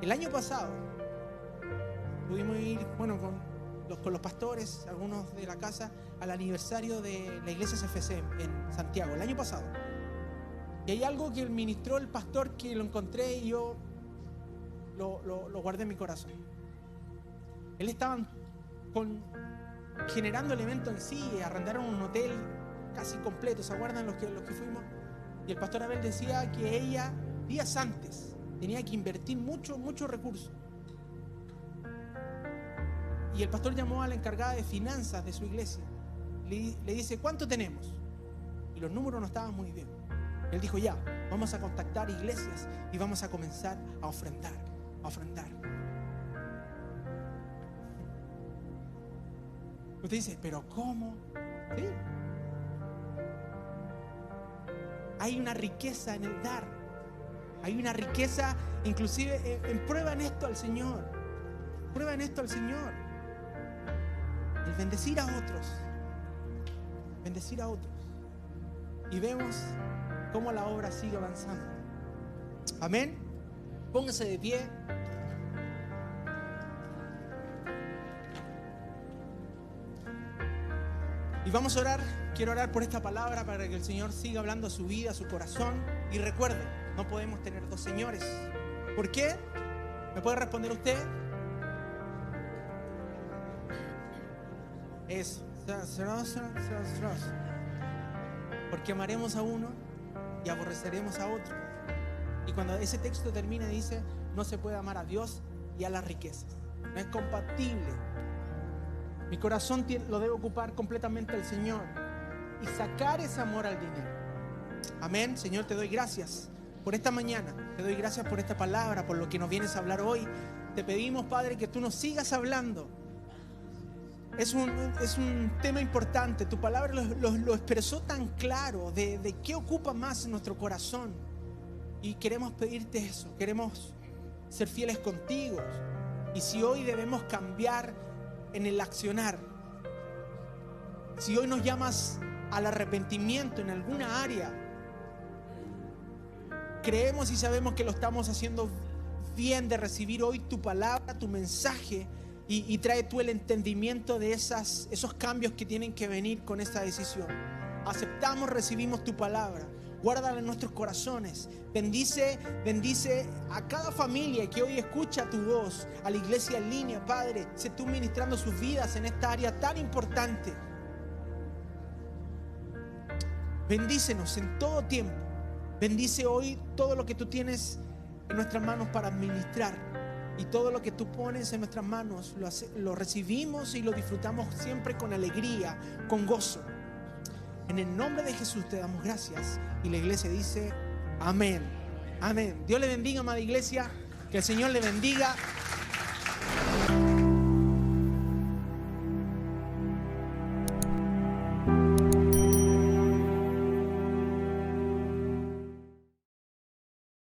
El año pasado pudimos ir, bueno, con los pastores, algunos de la casa, al aniversario de la iglesia CFC en Santiago, el año pasado. Y hay algo que ministró el pastor que lo encontré y yo lo guardé en mi corazón. Él estaba generando el evento en sí, arrendaron un hotel casi completo, ¿se acuerdan los que fuimos? Y el pastor Abel decía que ella, días antes, tenía que invertir mucho recurso. Y el pastor llamó a la encargada de finanzas de su iglesia. Le dice, ¿cuánto tenemos? Y los números no estaban muy bien. Él dijo, ya, vamos a contactar iglesias y vamos a comenzar a ofrendar. Usted dice, ¿pero cómo? ¿Sí? Hay una riqueza en el dar. Hay una riqueza, inclusive, prueba en esto al Señor. Prueba en esto al Señor. El bendecir a otros. Bendecir a otros. Y vemos cómo la obra sigue avanzando. Amén. Póngase de pie. Y vamos a orar. Quiero orar por esta palabra para que el Señor siga hablando a su vida, a su corazón. Y recuerde, no podemos tener dos señores. ¿Por qué? ¿Me puede responder usted? Eso. Porque amaremos a uno y aborreceremos a otro. Y cuando ese texto termina dice, no se puede amar a Dios y a las riquezas. No es compatible. Mi corazón lo debe ocupar completamente el Señor y sacar ese amor al dinero. Amén. Señor, te doy gracias por esta mañana. Te doy gracias por esta palabra, por lo que nos vienes a hablar hoy. Te pedimos, Padre, que tú nos sigas hablando. Es un tema importante. Tu palabra lo expresó tan claro de qué ocupa más en nuestro corazón. Y queremos pedirte eso. Queremos ser fieles contigo. Y si hoy debemos cambiar en el accionar, si hoy nos llamas al arrepentimiento en alguna área, creemos y sabemos que lo estamos haciendo bien de recibir hoy tu palabra, tu mensaje, y trae tú el entendimiento de esos cambios que tienen que venir con esta decisión. Aceptamos, recibimos tu palabra. Guárdala en nuestros corazones. Bendice a cada familia que hoy escucha tu voz, a la iglesia en línea, Padre. Sé tú ministrando sus vidas en esta área tan importante. Bendícenos en todo tiempo. Bendice hoy todo lo que tú tienes en nuestras manos para administrar. Y todo lo que tú pones en nuestras manos lo recibimos y lo disfrutamos siempre con alegría, con gozo. En el nombre de Jesús te damos gracias. Y la iglesia dice amén. Amén. Dios le bendiga, amada iglesia. Que el Señor le bendiga.